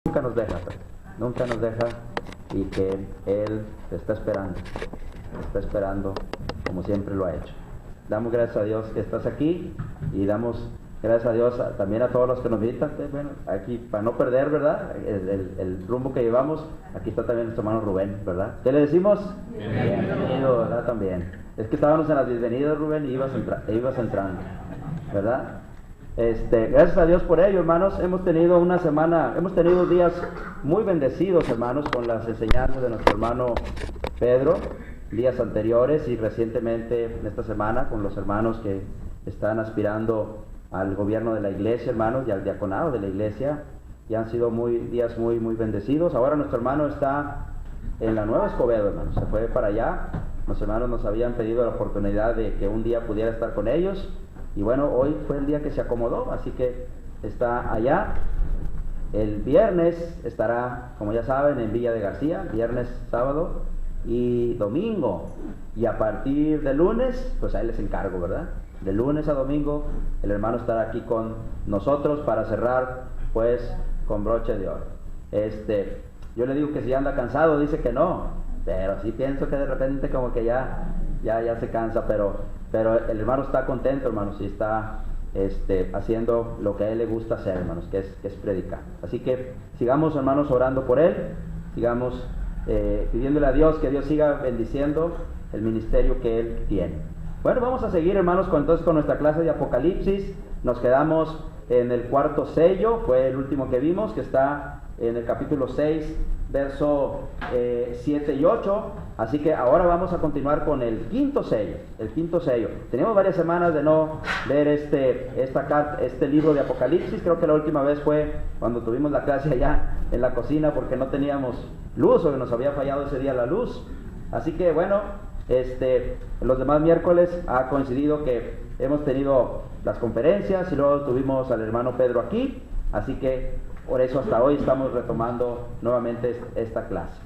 nunca nos deja, nunca nos deja, y que Él te está esperando como siempre lo ha hecho. Damos gracias a Dios que estás aquí, y damos gracias a Dios también a todos los que nos visitan. Bueno, aquí para no perder, ¿verdad?, el rumbo que llevamos. Aquí está también nuestro hermano Rubén, ¿verdad? ¿Qué le decimos? Bienvenido, ¿verdad? También. Es que estábamos en las bienvenidas, Rubén, y ibas entrando, ¿verdad? Gracias a Dios por ello, hermanos. Hemos tenido días muy bendecidos, hermanos, con las enseñanzas de nuestro hermano Pedro, días anteriores y recientemente en esta semana con los hermanos que están aspirando al gobierno de la iglesia, hermanos, y al diaconado de la iglesia, y han sido días muy bendecidos. Ahora nuestro hermano está en la Nueva Escobedo, hermanos, se fue para allá. Los hermanos nos habían pedido la oportunidad de que un día pudiera estar con ellos, y bueno, hoy fue el día que se acomodó, así que está allá. El viernes estará, como ya saben, en Villa de García, viernes, sábado y domingo, y a partir de lunes, pues ahí les encargo, ¿verdad? De lunes a domingo el hermano estará aquí con nosotros para cerrar, pues, con broche de oro. Yo le digo que si anda cansado, dice que no, pero sí pienso que de repente como que ya se cansa, pero el hermano está contento, hermanos, y está haciendo lo que a él le gusta hacer, hermanos, que es predicar. Así que sigamos, hermanos, orando por él, sigamos pidiéndole a Dios que Dios siga bendiciendo el ministerio que él tiene. Bueno, vamos a seguir, hermanos, con nuestra clase de Apocalipsis. Nos quedamos en el cuarto sello, fue el último que vimos, que está en el capítulo 6, verso 7 y 8. Así que ahora vamos a continuar con el quinto sello. Tenemos varias semanas de no ver este libro de Apocalipsis. Creo que la última vez fue cuando tuvimos la clase allá en la cocina, porque no teníamos luz, o que nos había fallado ese día la luz. Así que bueno, los demás miércoles ha coincidido que hemos tenido las conferencias y luego tuvimos al hermano Pedro aquí, así que por eso hasta hoy estamos retomando nuevamente esta clase.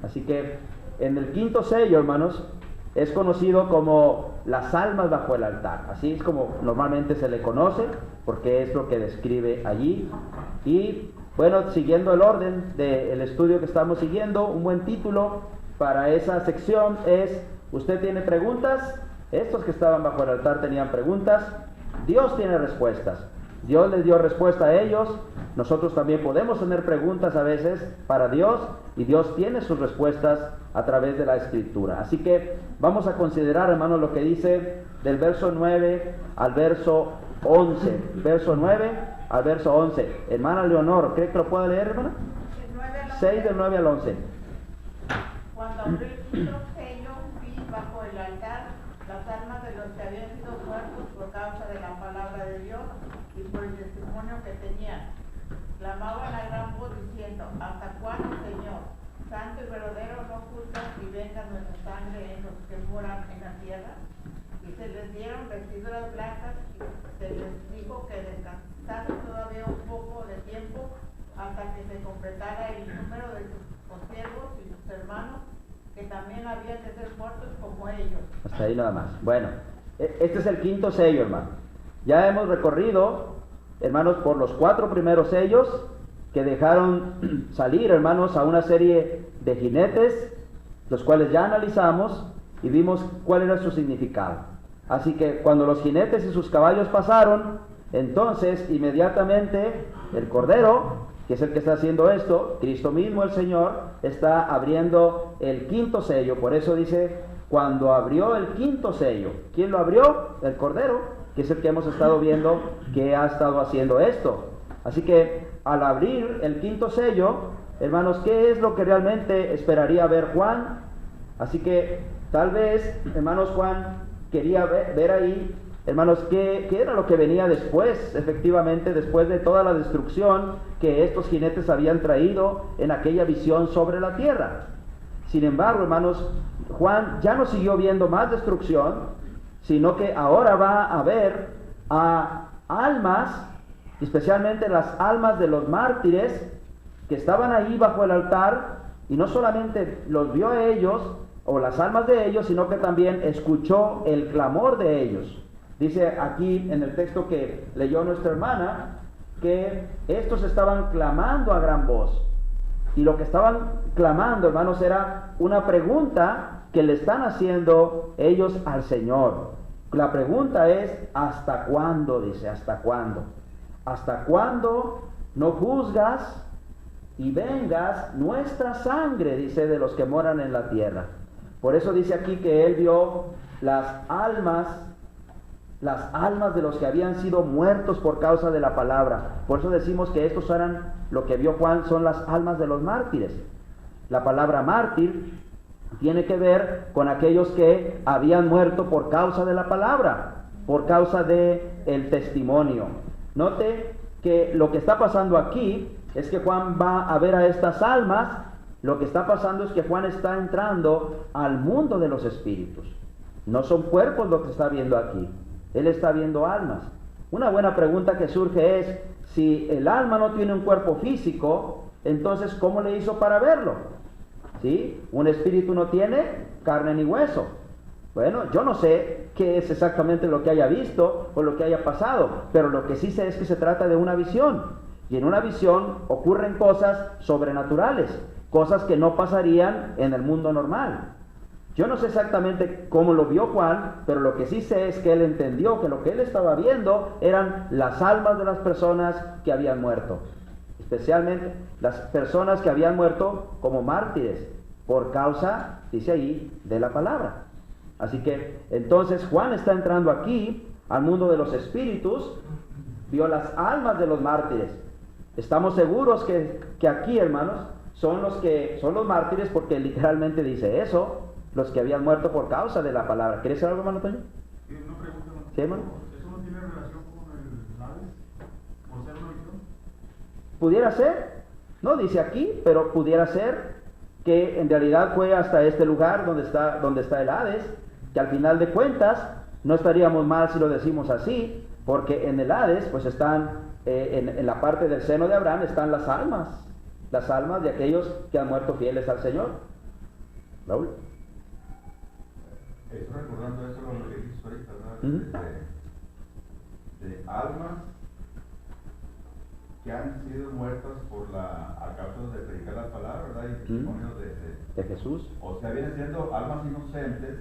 Así que en el quinto sello, hermanos, es conocido como las almas bajo el altar. Así es como normalmente se le conoce, porque es lo que describe allí. Y bueno, siguiendo el orden del estudio que estamos siguiendo, un buen título para esa sección es: ¿usted tiene preguntas? Estos que estaban bajo el altar tenían preguntas. Dios tiene respuestas. Dios les dio respuesta a ellos. Nosotros también podemos tener preguntas a veces para Dios, y Dios tiene sus respuestas a través de la Escritura. Así que vamos a considerar, hermanos, lo que dice del verso 9 al verso 11. Verso 9 al verso 11. Hermana Leonor, ¿cree que lo puede leer, hermana? 6 del 9 al 11. Cuando abrí el quinto sello, vi bajo el altar las almas de los que habían sido muertos por causa de la palabra de Dios y por el testimonio que tenían. Clamaban a gran voz diciendo: ¿hasta cuándo, Señor, santo y verdadero, no juzgas y venga nuestra sangre en los que moran en la tierra? Y se les dieron vestiduras blancas, y se les dijo que descansasen todavía un poco de tiempo hasta que se completara el número de sus consiervos y sus hermanos, que también habían de ser muertos como ellos. Hasta ahí nada más. Bueno, este es el quinto sello, hermano. Ya hemos recorrido, hermanos, por los 4 primeros sellos que dejaron salir, hermanos, a una serie de jinetes, los cuales ya analizamos y vimos cuál era su significado. Así que cuando los jinetes y sus caballos pasaron, entonces inmediatamente el Cordero, que es el que está haciendo esto, Cristo mismo, el Señor, está abriendo el quinto sello. Por eso dice, cuando abrió el quinto sello. ¿Quién lo abrió? El Cordero, que es el que hemos estado viendo que ha estado haciendo esto. Así que al abrir el quinto sello, hermanos, ¿qué es lo que realmente esperaría ver Juan? Así que tal vez, hermanos, Juan quería ver ahí, hermanos, ¿qué era lo que venía después? Efectivamente, después de toda la destrucción que estos jinetes habían traído en aquella visión sobre la tierra. Sin embargo, hermanos, Juan ya no siguió viendo más destrucción, sino que ahora va a ver a almas, especialmente las almas de los mártires que estaban ahí bajo el altar, y no solamente los vio a ellos o las almas de ellos, sino que también escuchó el clamor de ellos. Dice aquí en el texto que leyó nuestra hermana que estos estaban clamando a gran voz. Y lo que estaban clamando, hermanos, era una pregunta que le están haciendo ellos al Señor. La pregunta es, ¿hasta cuándo? Dice, ¿hasta cuándo? ¿Hasta cuándo no juzgas y vengas nuestra sangre? Dice, de los que moran en la tierra. Por eso dice aquí que él vio las almas de los que habían sido muertos por causa de la palabra. Por eso decimos que estos eran, lo que vio Juan, son las almas de los mártires. La palabra mártir tiene que ver con aquellos que habían muerto por causa de la palabra, por causa de el testimonio. Note que lo que está pasando aquí es que Juan va a ver a estas almas. Lo que está pasando es que Juan está entrando al mundo de los espíritus. No son cuerpos lo que está viendo aquí. Él está viendo almas. Una buena pregunta que surge es, si el alma no tiene un cuerpo físico, entonces ¿cómo le hizo para verlo? ¿Sí? Un espíritu no tiene carne ni hueso. Bueno, yo no sé qué es exactamente lo que haya visto o lo que haya pasado, pero lo que sí sé es que se trata de una visión. Y en una visión ocurren cosas sobrenaturales, cosas que no pasarían en el mundo normal. Yo no sé exactamente cómo lo vio Juan, pero lo que sí sé es que él entendió que lo que él estaba viendo eran las almas de las personas que habían muerto. Especialmente las personas que habían muerto como mártires, por causa, dice ahí, de la palabra. Así que entonces Juan está entrando aquí al mundo de los espíritus, vio las almas de los mártires. Estamos seguros que aquí, hermanos, son los mártires, porque literalmente dice eso, los que habían muerto por causa de la palabra. ¿Quieres decir algo, hermano Toño? Sí, una pregunta. ¿Sí, hermano? ¿Eso no tiene relación con el Hades? ¿Por ser una visión? Pudiera ser, no dice aquí, pero pudiera ser que en realidad fue hasta este lugar donde está el Hades, que al final de cuentas no estaríamos mal si lo decimos así, porque en el Hades pues están, en la parte del seno de Abraham están las almas de aquellos que han muerto fieles al Señor. Raúl. Estoy recordando eso lo que dijiste ahorita, ¿verdad? De almas que han sido muertas a causa de predicar la palabra, ¿verdad? Y testimonio de Jesús. O sea, vienen siendo almas inocentes,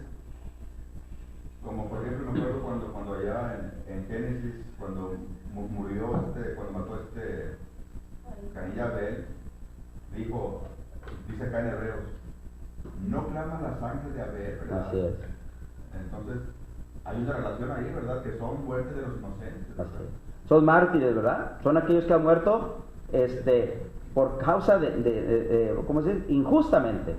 como por ejemplo, me acuerdo cuando allá en Génesis, cuando murió cuando mató Caín y Abel, dice acá en Hebreos, no clama la sangre de Abel, ¿verdad? Así es. Entonces, hay una relación ahí, ¿verdad? Que son muertes de los inocentes, ¿verdad? Son mártires, ¿verdad? Son aquellos que han muerto por causa ¿cómo se dice? Injustamente,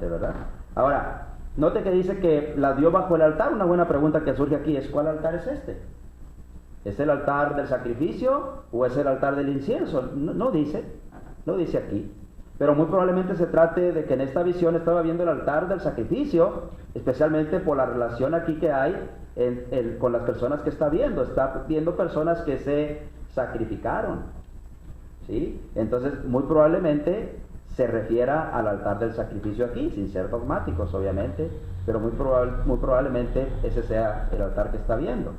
¿verdad? Ahora, note que dice que la dio bajo el altar. Una buena pregunta que surge aquí es, ¿cuál altar es este? ¿Es el altar del sacrificio o es el altar del incienso? No dice aquí. Pero muy probablemente se trate de que en esta visión estaba viendo el altar del sacrificio, especialmente por la relación aquí que hay con las personas que está viendo. Está viendo personas que se sacrificaron, ¿sí? Entonces, muy probablemente se refiera al altar del sacrificio aquí, sin ser dogmáticos, obviamente, pero muy probablemente ese sea el altar que está viendo.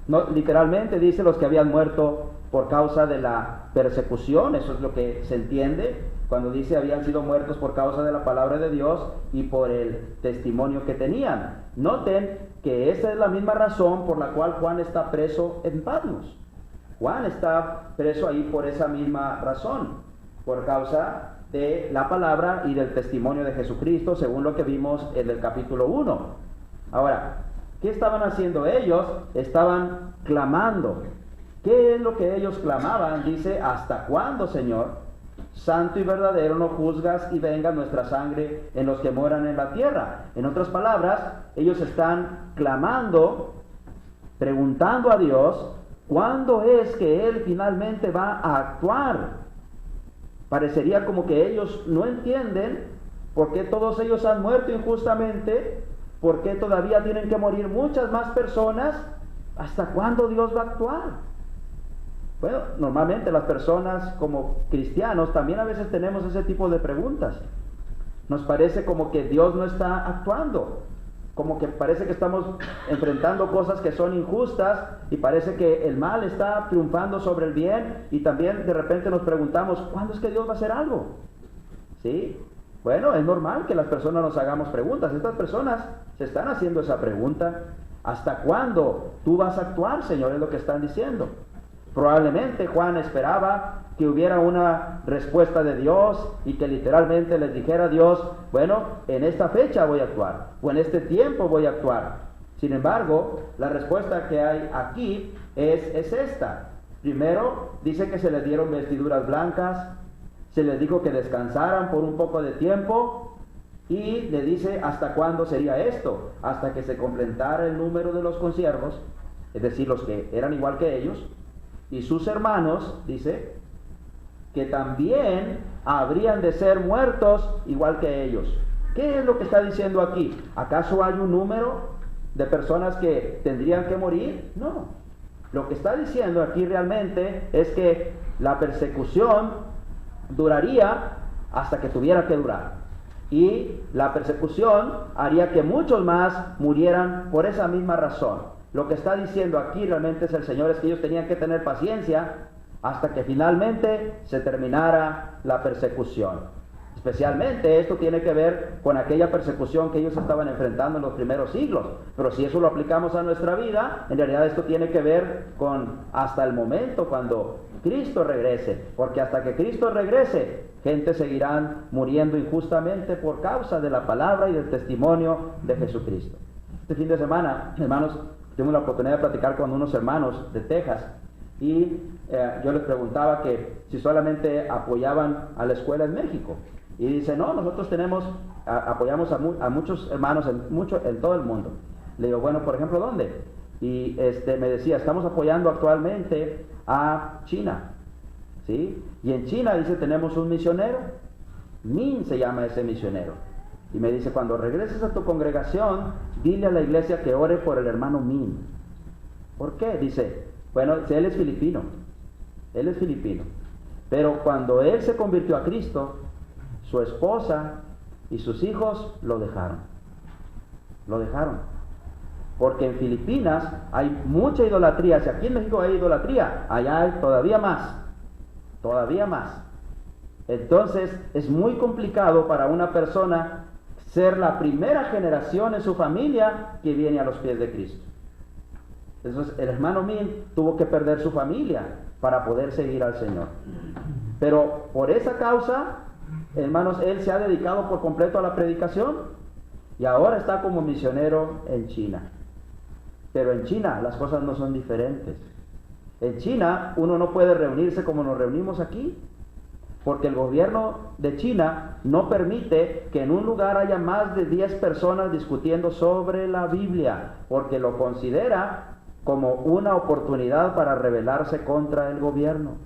No, literalmente dice los que habían muerto por causa de la persecución. Eso es lo que se entiende cuando dice habían sido muertos por causa de la palabra de Dios y por el testimonio que tenían. Noten que esa es la misma razón por la cual Juan está preso en Patmos. Juan está preso ahí por esa misma razón, por causa de la palabra y del testimonio de Jesucristo, según lo que vimos en el capítulo 1. Ahora, ¿qué estaban haciendo ellos? Estaban clamando. ¿Qué es lo que ellos clamaban? Dice, ¿hasta cuándo, Señor? Santo y verdadero, no juzgas y venga nuestra sangre en los que moran en la tierra. En otras palabras, ellos están clamando, preguntando a Dios, ¿cuándo es que Él finalmente va a actuar? Parecería como que ellos no entienden por qué todos ellos han muerto injustamente, por qué todavía tienen que morir muchas más personas, ¿hasta cuándo Dios va a actuar? Bueno, normalmente las personas como cristianos también a veces tenemos ese tipo de preguntas. Nos parece como que Dios no está actuando, como que parece que estamos enfrentando cosas que son injustas y parece que el mal está triunfando sobre el bien, y también de repente nos preguntamos, ¿cuándo es que Dios va a hacer algo? ¿Sí? Bueno, es normal que las personas nos hagamos preguntas. Estas personas se están haciendo esa pregunta. ¿Hasta cuándo tú vas a actuar, Señor? Es lo que están diciendo. Probablemente Juan esperaba que hubiera una respuesta de Dios y que literalmente les dijera a Dios, bueno, en esta fecha voy a actuar, o en este tiempo voy a actuar. Sin embargo, la respuesta que hay aquí es esta. Primero, dice que se les dieron vestiduras blancas, se les dijo que descansaran por un poco de tiempo, y le dice hasta cuándo sería esto, hasta que se completara el número de los consiervos, es decir, los que eran igual que ellos, y sus hermanos, dice, que también habrían de ser muertos igual que ellos. ¿Qué es lo que está diciendo aquí? ¿Acaso hay un número de personas que tendrían que morir? No. Lo que está diciendo aquí realmente es que la persecución duraría hasta que tuviera que durar. Y la persecución haría que muchos más murieran por esa misma razón. Lo que está diciendo aquí realmente es el Señor, es que ellos tenían que tener paciencia hasta que finalmente se terminara la persecución. Especialmente esto tiene que ver con aquella persecución que ellos estaban enfrentando en los primeros siglos. Pero si eso lo aplicamos a nuestra vida, en realidad esto tiene que ver con hasta el momento cuando Cristo regrese. Porque hasta que Cristo regrese, gente seguirán muriendo injustamente por causa de la palabra y del testimonio de Jesucristo. Este fin de semana, hermanos, tuve la oportunidad de platicar con unos hermanos de Texas, y yo les preguntaba que si solamente apoyaban a la escuela en México. Y dice, no, nosotros apoyamos a muchos hermanos en todo el mundo. Le digo, bueno, por ejemplo, ¿dónde? Y me decía, estamos apoyando actualmente a China, ¿sí? Y en China, dice, tenemos un misionero, Min se llama ese misionero. Y me dice, cuando regreses a tu congregación, dile a la iglesia que ore por el hermano Min. ¿Por qué? Dice, bueno, él es filipino. Pero cuando él se convirtió a Cristo, su esposa y sus hijos lo dejaron. Porque en Filipinas hay mucha idolatría. Si aquí en México hay idolatría, allá hay todavía más. Entonces es muy complicado para una persona ser la primera generación en su familia que viene a los pies de Cristo. Entonces el hermano Min tuvo que perder su familia para poder seguir al Señor. Pero por esa causa, hermanos, él se ha dedicado por completo a la predicación y ahora está como misionero en China. Pero en China las cosas no son diferentes. En China uno no puede reunirse como nos reunimos aquí, porque el gobierno de China no permite que en un lugar haya más de 10 personas discutiendo sobre la Biblia, porque lo considera como una oportunidad para rebelarse contra el gobierno.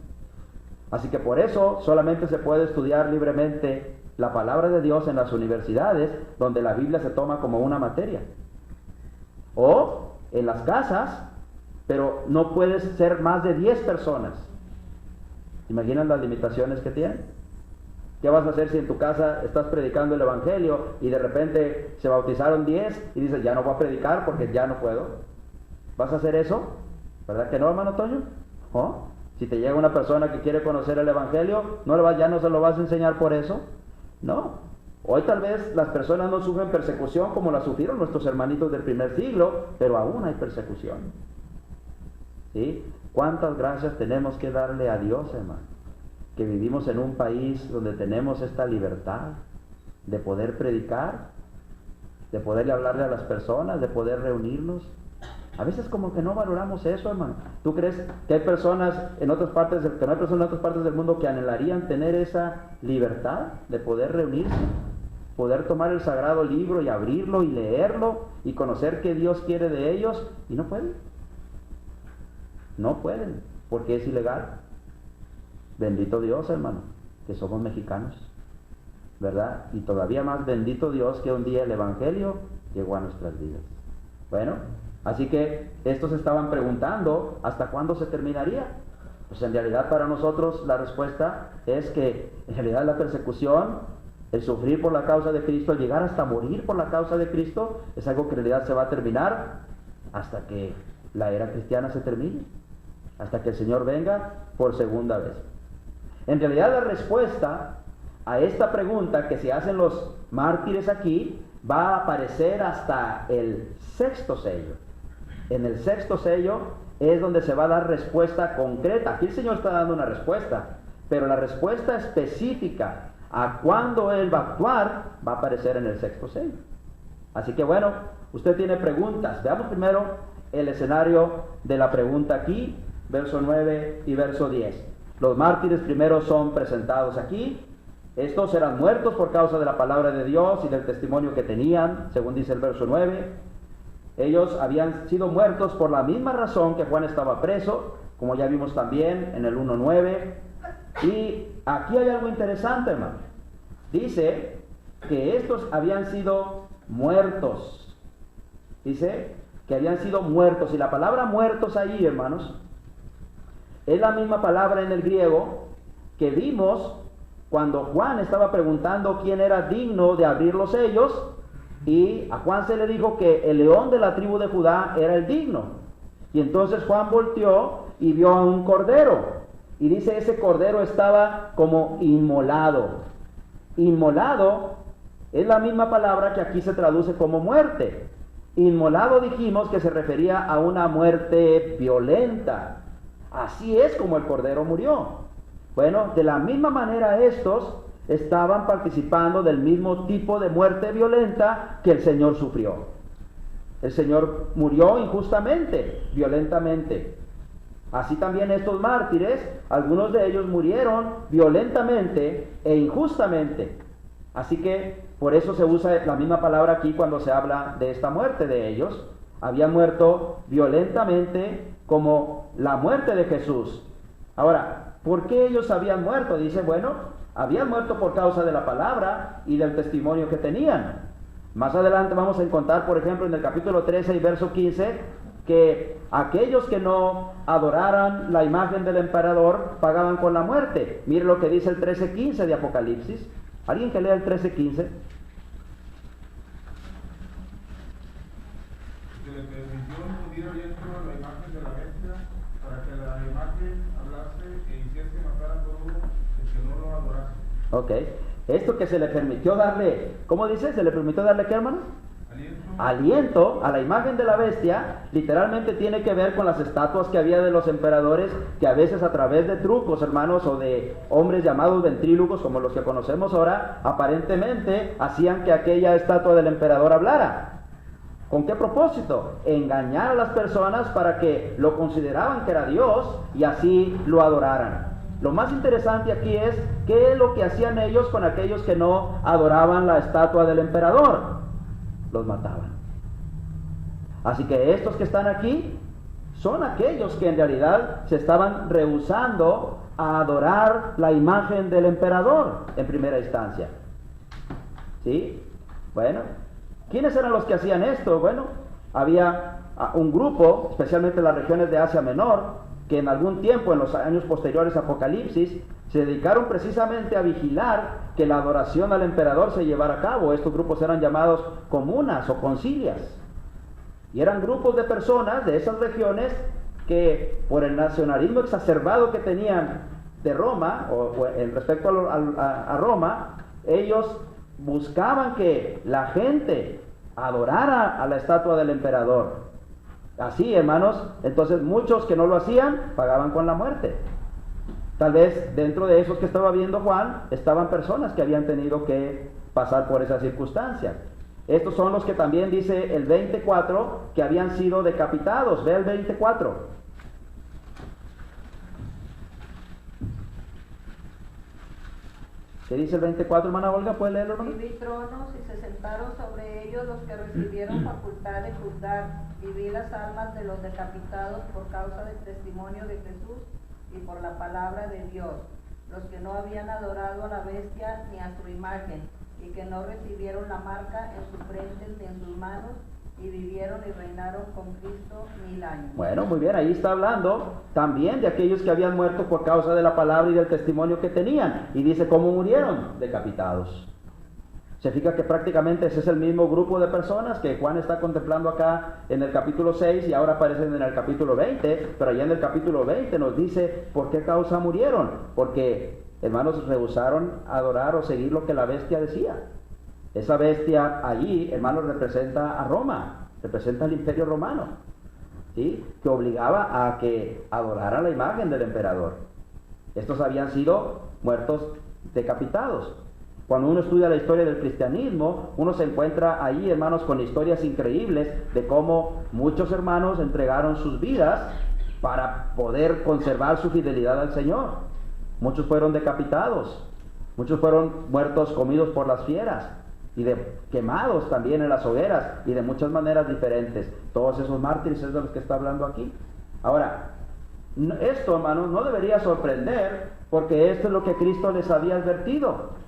Así que por eso solamente se puede estudiar libremente la palabra de Dios en las universidades, donde la Biblia se toma como una materia, o en las casas, pero no puedes ser más de 10 personas. ¿Imaginan las limitaciones que tienen? ¿Qué vas a hacer si en tu casa estás predicando el evangelio y de repente se bautizaron 10 y dices, ya no voy a predicar porque ya no puedo? ¿Vas a hacer eso? ¿Verdad que no, hermano Toño? ¿Oh? Si te llega una persona que quiere conocer el evangelio, ya no se lo vas a enseñar por eso. No. Hoy tal vez las personas no sufren persecución como la sufrieron nuestros hermanitos del primer siglo, pero aún hay persecución. ¿Sí? ¿Cuántas gracias tenemos que darle a Dios, hermano? Que vivimos en un país donde tenemos esta libertad de poder predicar, de poderle hablarle a las personas, de poder reunirnos. A veces como que no valoramos eso, hermano. ¿Tú crees que hay personas en otras partes del mundo que anhelarían tener esa libertad de poder reunirse, poder tomar el sagrado libro y abrirlo y leerlo y conocer qué Dios quiere de ellos, y no pueden? No pueden, porque es ilegal. Bendito Dios, hermano, que somos mexicanos, ¿verdad? Y todavía más bendito Dios que un día el evangelio llegó a nuestras vidas. Bueno, así que estos estaban preguntando ¿hasta cuándo se terminaría? Pues en realidad para nosotros la respuesta es que en realidad la persecución El sufrir por la causa de Cristo, el llegar hasta morir por la causa de Cristo, es algo que en realidad se va a terminar hasta que la era cristiana se termine, hasta que el Señor venga por segunda vez. En realidad la respuesta a esta pregunta que se hacen los mártires aquí va a aparecer hasta el sexto sello. En el sexto sello es donde se va a dar respuesta concreta. Aquí el Señor está dando una respuesta, pero la respuesta específica a cuándo Él va a actuar va a aparecer en el sexto sello. Así que bueno, usted tiene preguntas. Veamos primero el escenario de la pregunta aquí, verso 9 y verso 10. Los mártires primero son presentados aquí. Estos eran muertos por causa de la palabra de Dios y del testimonio que tenían, según dice el verso 9. Ellos habían sido muertos por la misma razón que Juan estaba preso, como ya vimos también en el 1:9. Y aquí hay algo interesante, hermano. Dice que estos habían sido muertos. Dice que habían sido muertos. Y la palabra muertos ahí, hermanos, es la misma palabra en el griego que vimos cuando Juan estaba preguntando quién era digno de abrir los sellos, y a Juan se le dijo que el león de la tribu de Judá era el digno. Y entonces Juan volteó y vio a un cordero, y dice ese cordero estaba como inmolado. Inmolado es la misma palabra que aquí se traduce como muerte. Inmolado dijimos que se refería a una muerte violenta. Así es como el cordero murió. Bueno, de la misma manera estos estaban participando del mismo tipo de muerte violenta que el Señor sufrió. El Señor murió injustamente, violentamente. Así también estos mártires, algunos de ellos murieron violentamente e injustamente. Así que por eso se usa la misma palabra aquí cuando se habla de esta muerte de ellos. Habían muerto violentamente como la muerte de Jesús. Ahora, ¿por qué ellos habían muerto? Dice, bueno, habían muerto por causa de la palabra y del testimonio que tenían. Más adelante vamos a encontrar, por ejemplo, en el capítulo 13 y verso 15, que aquellos que no adoraran la imagen del emperador pagaban con la muerte. Mire lo que dice el 13:15 de Apocalipsis. ¿Alguien que lea el 13:15? Se le permitió infundir aliento a la imagen de la bestia para que la imagen hablase e hiciese matar a todo el que no lo adorase. Ok. Esto que se le permitió darle, ¿cómo dice? ¿Se le permitió darle qué, hermano? Aliento a la imagen de la bestia, literalmente tiene que ver con las estatuas que había de los emperadores, que a veces a través de trucos, hermanos, o de hombres llamados ventrílogos, como los que conocemos ahora, aparentemente hacían que aquella estatua del emperador hablara. ¿Con qué propósito? Engañar a las personas para que lo consideraban que era Dios y así lo adoraran. Lo más interesante aquí es qué es lo que hacían ellos con aquellos que no adoraban la estatua del emperador. Los mataban. Así que estos que están aquí son aquellos que en realidad se estaban rehusando a adorar la imagen del emperador en primera instancia. ¿Sí? Bueno, ¿quiénes eran los que hacían esto? Bueno, había un grupo, especialmente en las regiones de Asia Menor, que en algún tiempo, en los años posteriores a Apocalipsis, se dedicaron precisamente a vigilar que la adoración al emperador se llevara a cabo. Estos grupos eran llamados comunas o concilias. Y eran grupos de personas de esas regiones que, por el nacionalismo exacerbado que tenían de Roma, o en respecto a Roma, ellos buscaban que la gente adorara a la estatua del emperador. Así, hermanos, entonces muchos que no lo hacían pagaban con la muerte. Tal vez dentro de esos que estaba viendo Juan estaban personas que habían tenido que pasar por esas circunstancias. Estos son los que también dice el 24 que habían sido decapitados. Ve el 24. ¿Qué dice el 24, hermana Olga? ¿Puede leerlo, hermano? Y vi tronos y se sentaron sobre ellos los que recibieron facultad de juzgar, y vi las almas de los decapitados por causa del testimonio de Jesús y por la palabra de Dios, los que no habían adorado a la bestia ni a su imagen, y que no recibieron la marca en sus frentes ni en sus manos, y vivieron y reinaron con Cristo 1000 años. Bueno, muy bien, ahí está hablando también de aquellos que habían muerto por causa de la palabra y del testimonio que tenían. Y dice cómo murieron: decapitados. Se fija que prácticamente ese es el mismo grupo de personas que Juan está contemplando acá en el capítulo 6 y ahora aparecen en el capítulo 20, pero allá en el capítulo 20 nos dice por qué causa murieron. Porque, hermanos, rehusaron adorar o seguir lo que la bestia decía. Esa bestia allí, hermanos, representa a Roma, representa al imperio romano, ¿sí? Que obligaba a que adoraran la imagen del emperador. Estos habían sido muertos decapitados. Cuando uno estudia la historia del cristianismo, uno se encuentra ahí, hermanos, con historias increíbles de cómo muchos hermanos entregaron sus vidas para poder conservar su fidelidad al Señor. Muchos fueron decapitados, muchos fueron muertos, comidos por las fieras, y quemados también en las hogueras, y de muchas maneras diferentes. Todos esos mártires es de los que está hablando aquí. Ahora, esto, hermanos, no debería sorprender, porque esto es lo que Cristo les había advertido.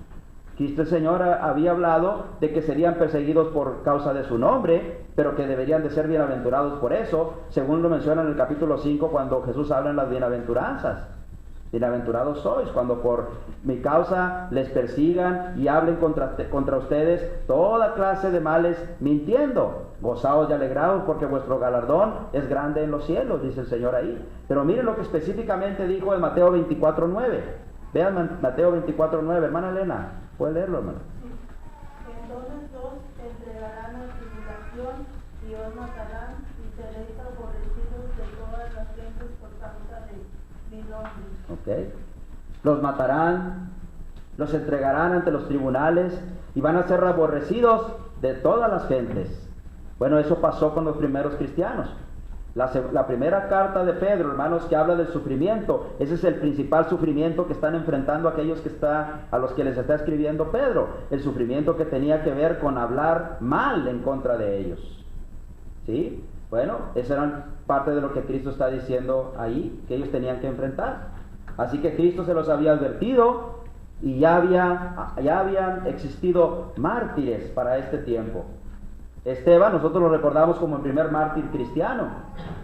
Cristo el Señor había hablado de que serían perseguidos por causa de su nombre, pero que deberían de ser bienaventurados por eso, según lo menciona en el capítulo 5 cuando Jesús habla en las bienaventuranzas. Bienaventurados sois cuando por mi causa les persigan y hablen contra ustedes toda clase de males mintiendo. Gozaos y alegraos porque vuestro galardón es grande en los cielos, dice el Señor ahí. Pero miren lo que específicamente dijo en Mateo 24:9. Vean Mateo 24:9, hermana Elena, ¿puede leerlo, hermano? Entonces dos te entregarán a tribulación y os matarán y seréis aborrecidos de todas las gentes por causa de mi nombre. Ok. Los matarán, los entregarán ante los tribunales y van a ser aborrecidos de todas las gentes. Bueno, eso pasó con los primeros cristianos. La primera carta de Pedro, hermanos, que habla del sufrimiento, ese es el principal sufrimiento que están enfrentando aquellos a los que les está escribiendo Pedro, el sufrimiento que tenía que ver con hablar mal en contra de ellos. ¿Sí? Bueno, esa era parte de lo que Cristo está diciendo ahí, que ellos tenían que enfrentar. Así que Cristo se los había advertido y ya habían existido mártires para este tiempo. Esteban, nosotros lo recordamos como el primer mártir cristiano.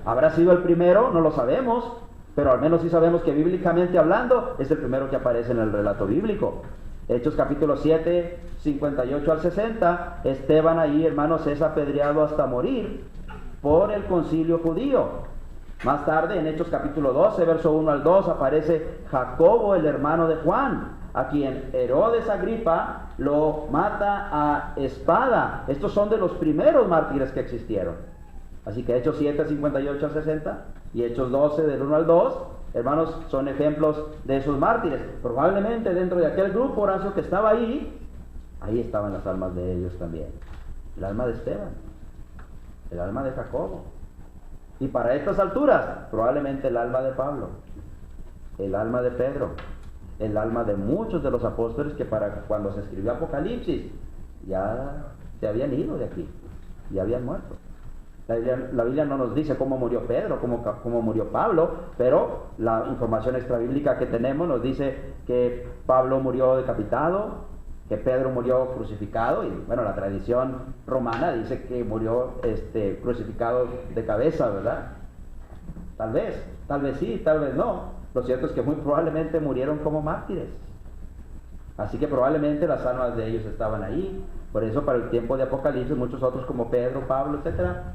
¿Habrá sido el primero? No lo sabemos, pero al menos sí sabemos que bíblicamente hablando es el primero que aparece en el relato bíblico. Hechos capítulo 7, 58 al 60, Esteban ahí, hermanos, es apedreado hasta morir por el concilio judío. Más tarde, en Hechos capítulo 12, verso 1 al 2, aparece Jacobo, el hermano de Juan, a quien Herodes Agripa lo mata a espada. Estos son de los primeros mártires que existieron. Así que Hechos 7, 58 al 60 y Hechos 12, del 1 al 2, hermanos, son ejemplos de esos mártires. Probablemente dentro de aquel grupo, Horacio, que estaba ahí estaban las almas de ellos también. El alma de Esteban, el alma de Jacobo. Y para estas alturas, probablemente el alma de Pablo, el alma de Pedro, el alma de muchos de los apóstoles que para cuando se escribió Apocalipsis ya se habían ido de aquí, ya habían muerto. La Biblia no nos dice cómo murió Pedro, cómo murió Pablo, pero la información extrabíblica que tenemos nos dice que Pablo murió decapitado, que Pedro murió crucificado, y bueno, la tradición romana dice que murió crucificado de cabeza, ¿verdad? Tal vez sí, tal vez no. Lo cierto es que muy probablemente murieron como mártires. Así que probablemente las almas de ellos estaban ahí. Por eso para el tiempo de Apocalipsis muchos otros como Pedro, Pablo, etcétera,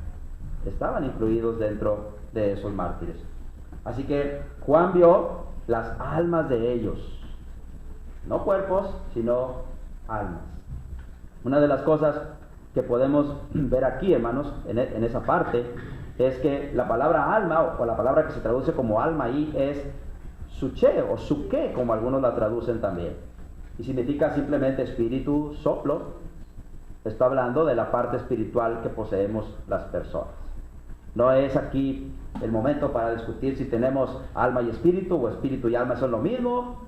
estaban incluidos dentro de esos mártires. Así que Juan vio las almas de ellos, no cuerpos, sino almas. Una de las cosas que podemos ver aquí, hermanos, en esa parte, es que la palabra alma, o la palabra que se traduce como alma ahí, es suche o suke, como algunos la traducen también, y significa simplemente espíritu, soplo. Está hablando de la parte espiritual que poseemos las personas. No es aquí el momento para discutir si tenemos alma y espíritu, o espíritu y alma son lo mismo.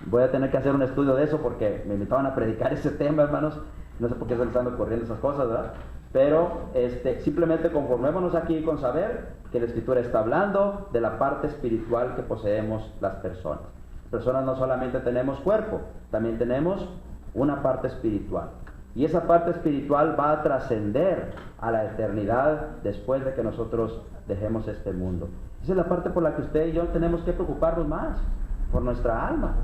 Voy a tener que hacer un estudio de eso porque me invitaban a predicar ese tema, hermanos. No sé por qué se les están ocurriendo esas cosas, ¿verdad? Pero simplemente conformémonos aquí con saber que la Escritura está hablando de la parte espiritual que poseemos las personas. Personas no solamente tenemos cuerpo, también tenemos una parte espiritual. Y esa parte espiritual va a trascender a la eternidad después de que nosotros dejemos este mundo. Esa es la parte por la que usted y yo tenemos que preocuparnos más, por nuestra alma.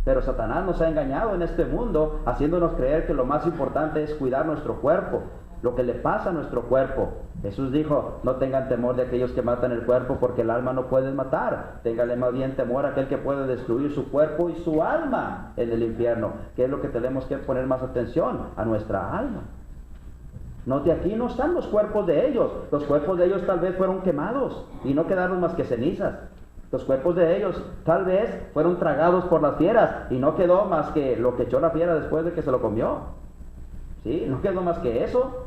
Pero Satanás nos ha engañado en este mundo, haciéndonos creer que lo más importante es cuidar nuestro cuerpo, lo que le pasa a nuestro cuerpo. Jesús dijo, no tengan temor de aquellos que matan el cuerpo, porque el alma no pueden matar. Ténganle más bien temor a aquel que puede destruir su cuerpo y su alma en el infierno, que es lo que tenemos que poner más atención, a nuestra alma. Note, aquí no están los cuerpos de ellos. Los cuerpos de ellos tal vez fueron quemados y no quedaron más que cenizas. Los cuerpos de ellos tal vez fueron tragados por las fieras y no quedó más que lo que echó la fiera después de que se lo comió. ¿Sí? No quedó más que eso.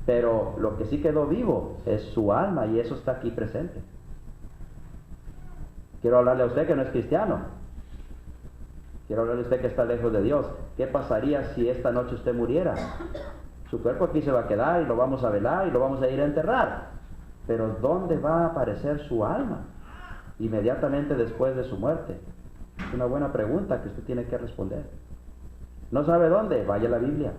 Pero lo que sí quedó vivo es su alma, y eso está aquí presente. Quiero hablarle a usted que no es cristiano. Quiero hablarle a usted que está lejos de Dios. ¿Qué pasaría si esta noche usted muriera? Su cuerpo aquí se va a quedar y lo vamos a velar y lo vamos a ir a enterrar. Pero ¿dónde va a aparecer su alma inmediatamente después de su muerte? Es una buena pregunta que usted tiene que responder. ¿No sabe dónde? Vaya a la Biblia.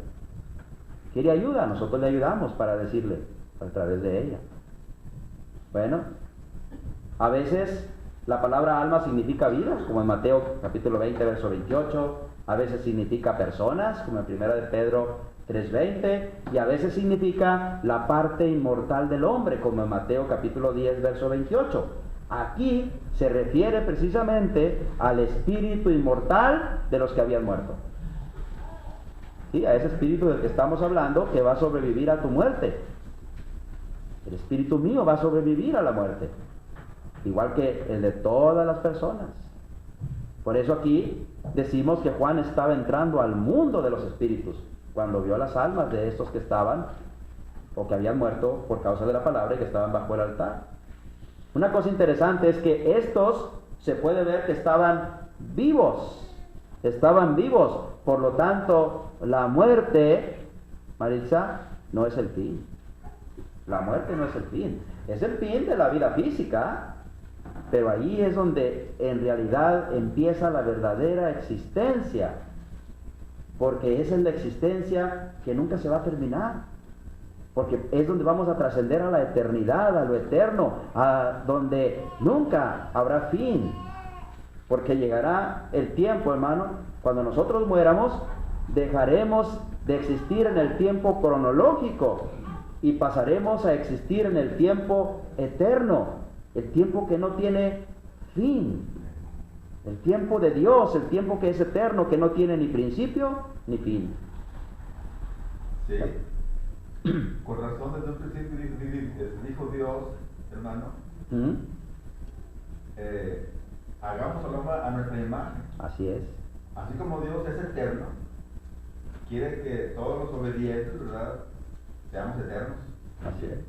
¿Quiere ayuda? Nosotros le ayudamos para decirle a través de ella. Bueno, a veces la palabra alma significa vida, como en Mateo capítulo 20, verso 28. A veces significa personas, como en 1 de Pedro 3:20, y a veces significa la parte inmortal del hombre, como en Mateo capítulo 10, verso 28. Aquí se refiere precisamente al espíritu inmortal de los que habían muerto. ¿Sí? A ese espíritu del que estamos hablando, que va a sobrevivir a tu muerte. El espíritu mío va a sobrevivir a la muerte, igual que el de todas las personas. Por eso aquí decimos que Juan estaba entrando al mundo de los espíritus cuando vio las almas de estos que estaban o que habían muerto por causa de la palabra y que estaban bajo el altar. Una cosa interesante es que estos se puede ver que estaban vivos, por lo tanto la muerte, Maritza, no es el fin. La muerte no es el fin, es el fin de la vida física, pero ahí es donde en realidad empieza la verdadera existencia, porque esa es la existencia que nunca se va a terminar, porque es donde vamos a trascender a la eternidad, a lo eterno, a donde nunca habrá fin, porque llegará el tiempo, hermano, cuando nosotros muéramos, dejaremos de existir en el tiempo cronológico y pasaremos a existir en el tiempo eterno, el tiempo que no tiene fin, el tiempo de Dios, el tiempo que es eterno, que no tiene ni principio ni fin. Sí, con razón desde un principio dijo Dios, hermano, hagamos al hombre a nuestra imagen. Así es. Así como Dios es eterno, quiere que todos los obedientes, ¿verdad?, seamos eternos. Así es.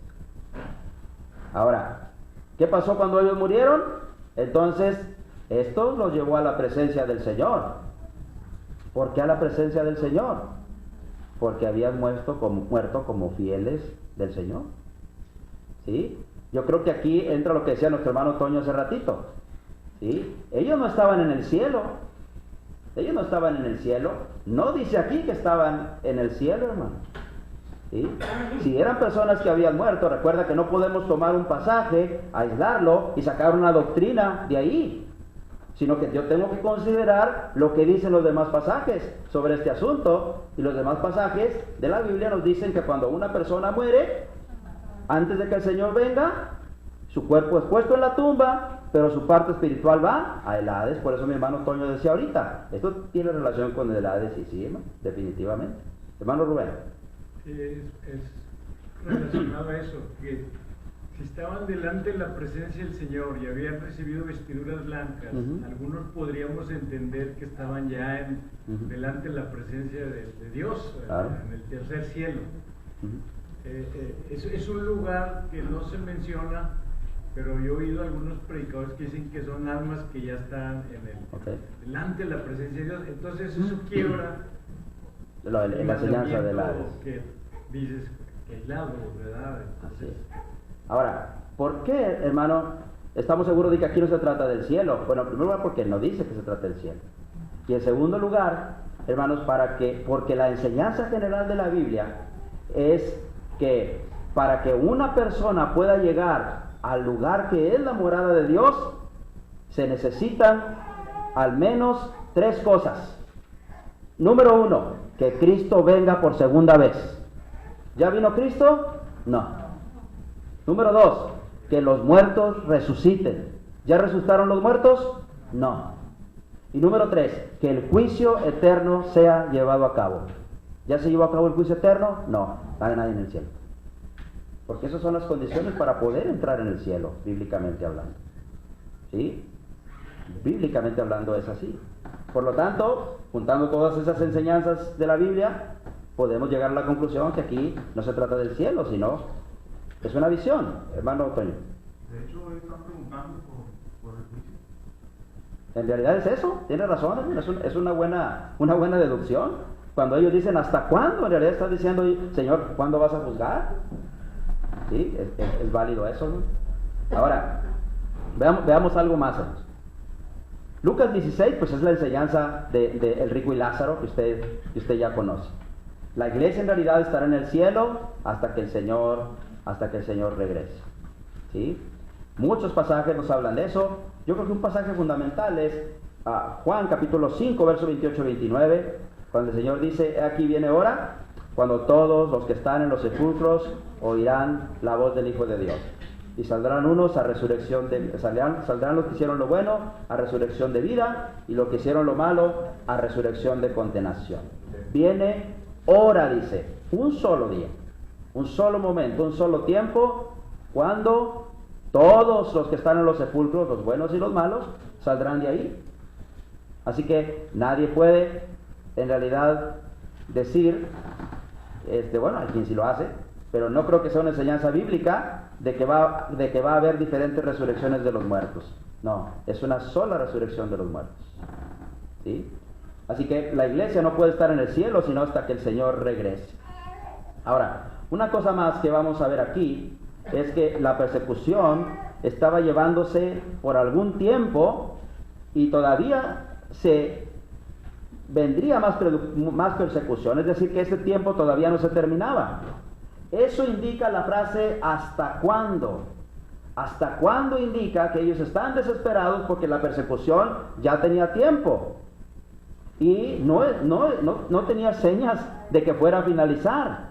Ahora, ¿qué pasó cuando ellos murieron? Entonces, esto los llevó a la presencia del Señor. ¿Por qué a la presencia del Señor? Porque habían muerto como fieles del Señor. ¿Sí? Yo creo que aquí entra lo que decía nuestro hermano Toño hace ratito. ¿Sí? Ellos no estaban en el cielo. Ellos no estaban en el cielo. No dice aquí que estaban en el cielo, hermano. ¿Sí? Si eran personas que habían muerto, recuerda que no podemos tomar un pasaje, aislarlo y sacar una doctrina de ahí, sino que yo tengo que considerar lo que dicen los demás pasajes sobre este asunto. Y los demás pasajes de la Biblia nos dicen que cuando una persona muere, antes de que el Señor venga, su cuerpo es puesto en la tumba, pero su parte espiritual va a el Hades. Por eso mi hermano Toño decía ahorita, esto tiene relación con el Hades, y sí, hermano, definitivamente. Hermano Rubén. Es relacionado a eso, que si estaban delante de la presencia del Señor y habían recibido vestiduras blancas, algunos podríamos entender que estaban ya delante de la presencia de Dios, claro, en el tercer cielo. Es un lugar que no se menciona, pero yo he oído algunos predicadores que dicen que son almas que ya están delante de la presencia de Dios. Entonces eso quiebra la enseñanza del Hades. Que dices que el lado, ¿verdad? Entonces, ahora, ¿por qué, hermano, estamos seguros de que aquí no se trata del cielo? Bueno, en primer lugar, porque no dice que se trata del cielo. Y en segundo lugar, hermanos, porque la enseñanza general de la Biblia es que para que una persona pueda llegar al lugar que es la morada de Dios, se necesitan al menos 3 cosas. Número 1, que Cristo venga por segunda vez. ¿Ya vino Cristo? No. Número 2, que los muertos resuciten. ¿Ya resucitaron los muertos? No. Y número 3, que el juicio eterno sea llevado a cabo. ¿Ya se llevó a cabo el juicio eterno? No, no hay nadie en el cielo. Porque esas son las condiciones para poder entrar en el cielo, bíblicamente hablando. ¿Sí? Bíblicamente hablando es así. Por lo tanto, juntando todas esas enseñanzas de la Biblia, podemos llegar a la conclusión que aquí no se trata del cielo, sino es una visión, hermano Toño. De hecho, están preguntando por el juicio. En realidad es eso, tiene razón, es una buena deducción. Cuando ellos dicen ¿hasta cuándo? En realidad están diciendo, Señor, ¿cuándo vas a juzgar? Sí, es válido eso, ¿no? Ahora, veamos algo más, hermanos. Lucas 16, pues es la enseñanza de el rico y Lázaro que usted ya conoce. La iglesia en realidad estará en el cielo hasta que el Señor regrese. ¿Sí? Muchos pasajes nos hablan de eso. Yo creo que un pasaje fundamental es Juan capítulo 5, verso 28-29, cuando el Señor dice, aquí viene hora, cuando todos los que están en los sepulcros oirán la voz del Hijo de Dios. Y saldrán unos a resurrección saldrán los que hicieron lo bueno a resurrección de vida, y los que hicieron lo malo a resurrección de condenación. Viene hora, dice, un solo día, un solo momento, un solo tiempo, cuando todos los que están en los sepulcros, los buenos y los malos, saldrán de ahí. Así que nadie puede en realidad decir, bueno, hay quien sí lo hace, pero no creo que sea una enseñanza bíblica de que va a haber diferentes resurrecciones de los muertos. No, es una sola resurrección de los muertos. ¿Sí? Así que la iglesia no puede estar en el cielo sino hasta que el Señor regrese. Ahora, una cosa más que vamos a ver aquí es que la persecución estaba llevándose por algún tiempo y todavía vendría más persecución, es decir, que ese tiempo todavía no se terminaba. Eso indica la frase ¿hasta cuándo? ¿Hasta cuándo? Indica que ellos están desesperados porque la persecución ya tenía tiempo y no tenía señas de que fuera a finalizar.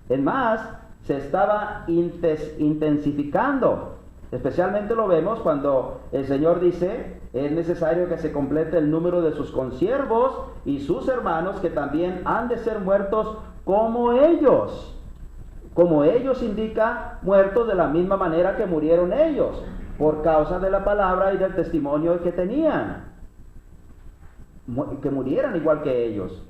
Es más, se estaba intensificando. Especialmente lo vemos cuando el Señor dice, es necesario que se complete el número de sus consiervos y sus hermanos que también han de ser muertos como ellos. Como ellos indica, muertos de la misma manera que murieron ellos, por causa de la palabra y del testimonio que tenían. Que murieran igual que ellos.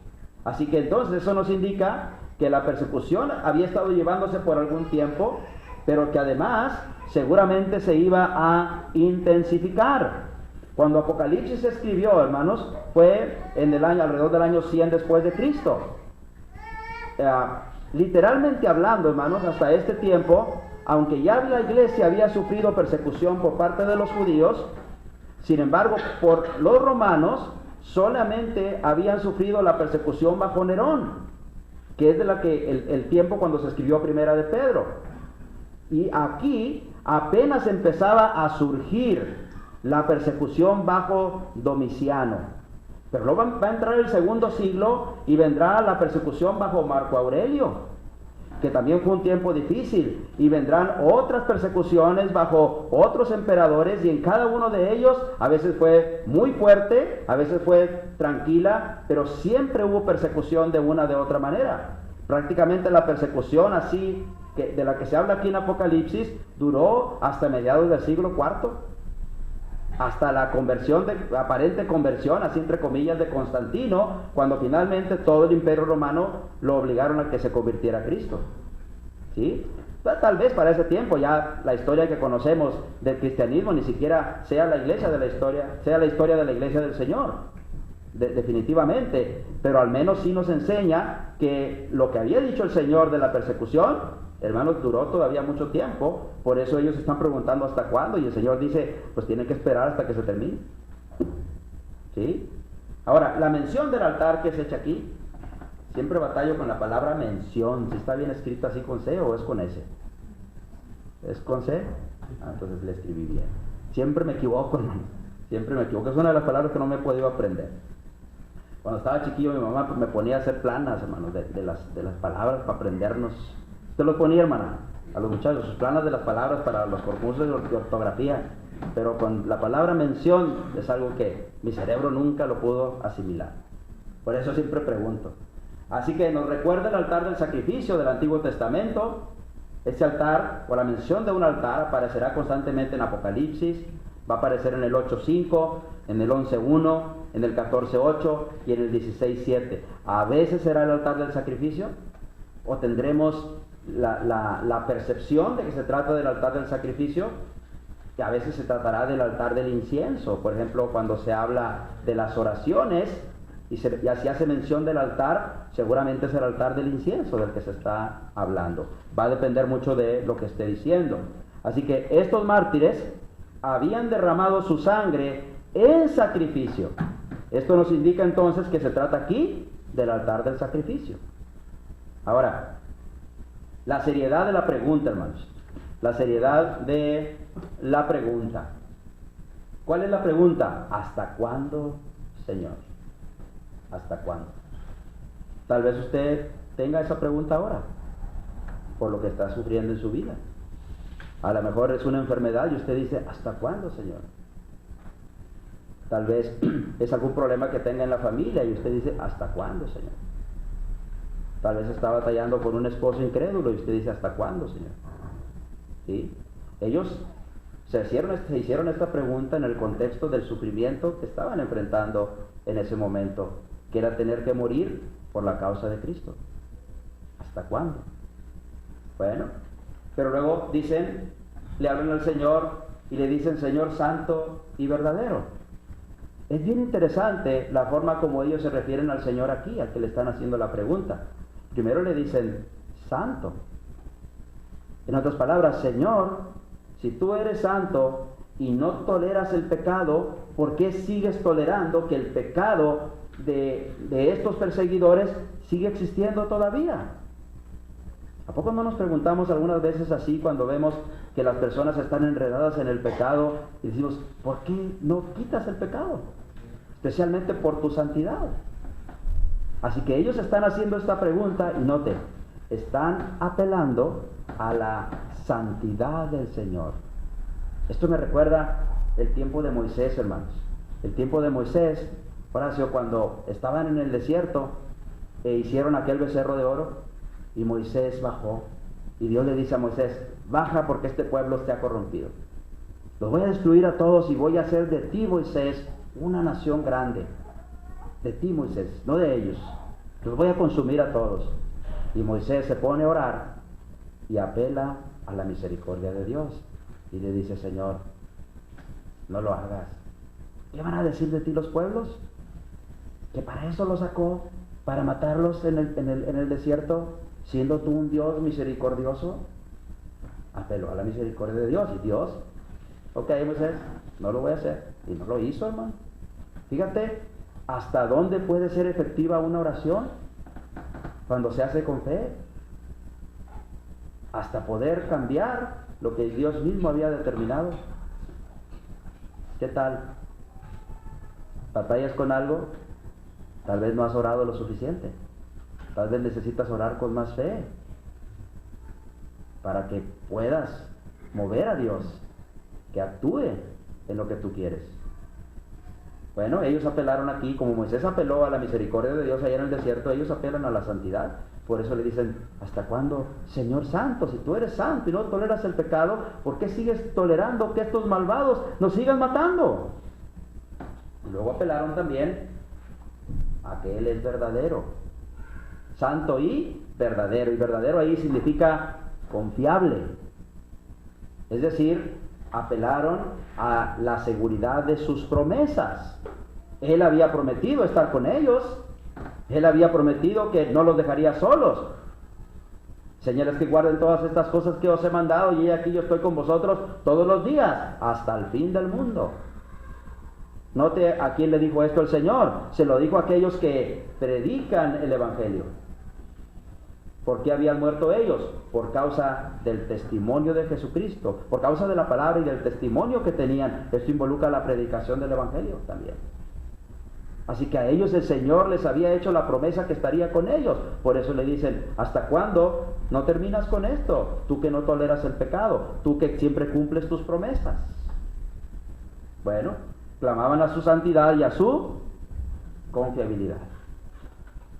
Así que entonces eso nos indica que la persecución había estado llevándose por algún tiempo, pero que además seguramente se iba a intensificar. Cuando Apocalipsis se escribió, hermanos, fue alrededor del año 100 después de Cristo. Literalmente hablando, hermanos, hasta este tiempo, aunque ya la iglesia había sufrido persecución por parte de los judíos, sin embargo, por los romanos solamente habían sufrido la persecución bajo Nerón, que es de la que el tiempo cuando se escribió Primera de Pedro. Y aquí apenas empezaba a surgir la persecución bajo Domiciano. Pero luego va a entrar el segundo siglo y vendrá la persecución bajo Marco Aurelio, que también fue un tiempo difícil, y vendrán otras persecuciones bajo otros emperadores, y en cada uno de ellos a veces fue muy fuerte, a veces fue tranquila, pero siempre hubo persecución de una de otra manera. Prácticamente la persecución así de la que se habla aquí en Apocalipsis duró hasta mediados del siglo IV, hasta la aparente conversión, así entre comillas, de Constantino, cuando finalmente todo el imperio romano lo obligaron a que se convirtiera a Cristo. ¿Sí? Tal vez para ese tiempo ya la historia que conocemos del cristianismo ni siquiera sea la iglesia de la historia, sea la historia de la iglesia del Señor, definitivamente, pero al menos sí nos enseña que lo que había dicho el Señor de la persecución, hermanos, duró todavía mucho tiempo. Por eso ellos están preguntando hasta cuándo, y el Señor dice, pues tienen que esperar hasta que se termine. ¿Sí? Ahora, la mención del altar que se echa aquí, siempre batallo con la palabra mención, si está bien escrita así con C o es con S. ¿Es con C? Entonces le escribí bien. Siempre me equivoco, hermano. Siempre me equivoco. Es una de las palabras que no me he podido aprender. Cuando estaba chiquillo, mi mamá me ponía a hacer planas, hermanos, de las palabras para aprendernos. Usted los ponía, hermana, a los muchachos, sus planas de las palabras para los concursos de ortografía. Pero con la palabra mención es algo que mi cerebro nunca lo pudo asimilar. Por eso siempre pregunto. Así que nos recuerda el altar del sacrificio del Antiguo Testamento. Ese altar, o la mención de un altar, aparecerá constantemente en Apocalipsis. Va a aparecer en el 8.5, en el 11.1, en el 14.8 y en el 16.7. A veces será el altar del sacrificio, o tendremos la percepción de que se trata del altar del sacrificio, que a veces se tratará del altar del incienso. Por ejemplo, cuando se habla de las oraciones y se hace mención del altar, seguramente es el altar del incienso del que se está hablando. Va a depender mucho de lo que esté diciendo. Así que estos mártires habían derramado su sangre en sacrificio. Esto nos indica entonces que se trata aquí del altar del sacrificio. Ahora, la seriedad de la pregunta, hermanos. La seriedad de la pregunta. ¿Cuál es la pregunta? ¿Hasta cuándo, Señor? ¿Hasta cuándo? Tal vez usted tenga esa pregunta ahora, por lo que está sufriendo en su vida. A lo mejor es una enfermedad y usted dice, ¿hasta cuándo, Señor? Tal vez es algún problema que tenga en la familia y usted dice, ¿hasta cuándo, Señor? Tal vez está batallando con un esposo incrédulo y usted dice, ¿hasta cuándo, Señor? ¿Sí? Ellos se hicieron esta pregunta en el contexto del sufrimiento que estaban enfrentando en ese momento, que era tener que morir por la causa de Cristo. ¿Hasta cuándo? Bueno, pero luego dicen, le hablan al Señor y le dicen, Señor santo y verdadero. Es bien interesante la forma como ellos se refieren al Señor aquí, al que le están haciendo la pregunta. Primero le dicen, santo. En otras palabras, Señor, si tú eres santo y no toleras el pecado, ¿por qué sigues tolerando que el pecado de estos perseguidores sigue existiendo todavía? ¿A poco no nos preguntamos algunas veces así cuando vemos que las personas están enredadas en el pecado y decimos, ¿por qué no quitas el pecado? Especialmente por tu santidad. Así que ellos están haciendo esta pregunta y noten, están apelando a la santidad del Señor. Esto me recuerda el tiempo de Moisés, hermanos. El tiempo de Moisés, Horacio, cuando estaban en el desierto e hicieron aquel becerro de oro y Moisés bajó y Dios le dice a Moisés, baja porque este pueblo te ha corrompido. Los voy a destruir a todos y voy a hacer de ti, Moisés, una nación grande. De ti, Moisés, no de ellos. Los voy a consumir a todos. Y Moisés se pone a orar y apela a la misericordia de Dios y le dice, Señor, no lo hagas. ¿Qué van a decir de ti los pueblos? ¿Que para eso los sacó? ¿Para matarlos en el desierto? Siendo tú un Dios misericordioso. Apeló a la misericordia de Dios. Y Dios, ok, Moisés, no lo voy a hacer. Y no lo hizo, hermano. Fíjate hasta dónde puede ser efectiva una oración cuando se hace con fe. Hasta poder cambiar lo que Dios mismo había determinado. ¿Qué tal? ¿Batallas con algo? Tal vez no has orado lo suficiente. Tal vez necesitas orar con más fe para que puedas mover a Dios que actúe en lo que tú quieres. Bueno, ellos apelaron aquí, como Moisés apeló a la misericordia de Dios allá en el desierto, ellos apelan a la santidad. Por eso le dicen, ¿hasta cuándo, Señor santo? Si tú eres santo y no toleras el pecado, ¿por qué sigues tolerando que estos malvados nos sigan matando? Y luego apelaron también a que Él es verdadero. Santo y verdadero. Y verdadero ahí significa confiable. Es decir, apelaron a la seguridad de sus promesas. Él había prometido estar con ellos. Él había prometido que no los dejaría solos. Señales que guarden todas estas cosas que os he mandado, y aquí yo estoy con vosotros todos los días, hasta el fin del mundo. Note a quién le dijo esto el Señor. Se lo dijo a aquellos que predican el Evangelio. ¿Por qué habían muerto ellos? Por causa del testimonio de Jesucristo, por causa de la palabra y del testimonio que tenían. Esto involucra la predicación del Evangelio también. Así que a ellos el Señor les había hecho la promesa que estaría con ellos. Por eso le dicen, ¿hasta cuándo no terminas con esto? Tú que no toleras el pecado, tú que siempre cumples tus promesas. Bueno, clamaban a su santidad y a su confiabilidad.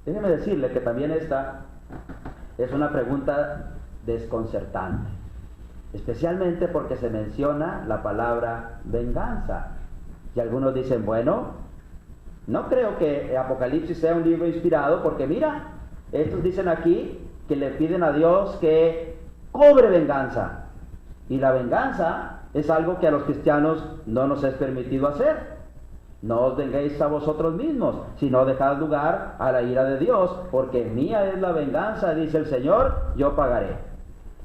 Déjeme decirle que también esta es una pregunta desconcertante, especialmente porque se menciona la palabra venganza. Y algunos dicen, bueno, no creo que Apocalipsis sea un libro inspirado, porque mira, estos dicen aquí que le piden a Dios que cobre venganza. Y la venganza es algo que a los cristianos no nos es permitido hacer. No os venguéis a vosotros mismos, sino dejad lugar a la ira de Dios, porque mía es la venganza, dice el Señor, yo pagaré.